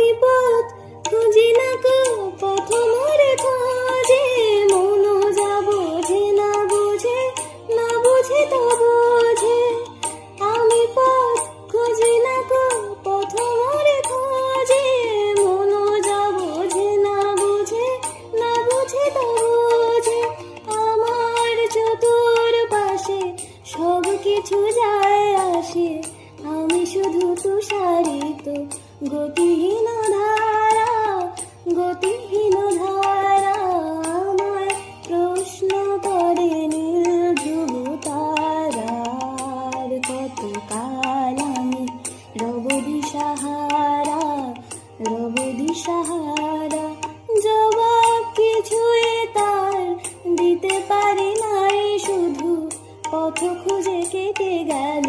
আমি পথ খুঁজি না গো, পথ মোরে খোঁজে, মন যা বোঝে না বুঝে, না বুঝে তো বোঝে। আমি পথ খুঁজি না গো, পথ মোরে খোঁজে, মন যা বোঝে না বুঝে, না বুঝে তো বোঝে। আমার চতুর্পাশে সব কিছু যায় আসে, আমি শুধু তুষারিত গতিহীন ধারা, গতিহীন ধারা। আমায় প্রশ্ন করে নীল ধ্রুব তারার, কতকাল আমি রব দিশাহারা, রব দিশাহারা। জবাব কিছুই তার দিতে পারি নাই, শুধু পথ খুঁজে কেটে গেল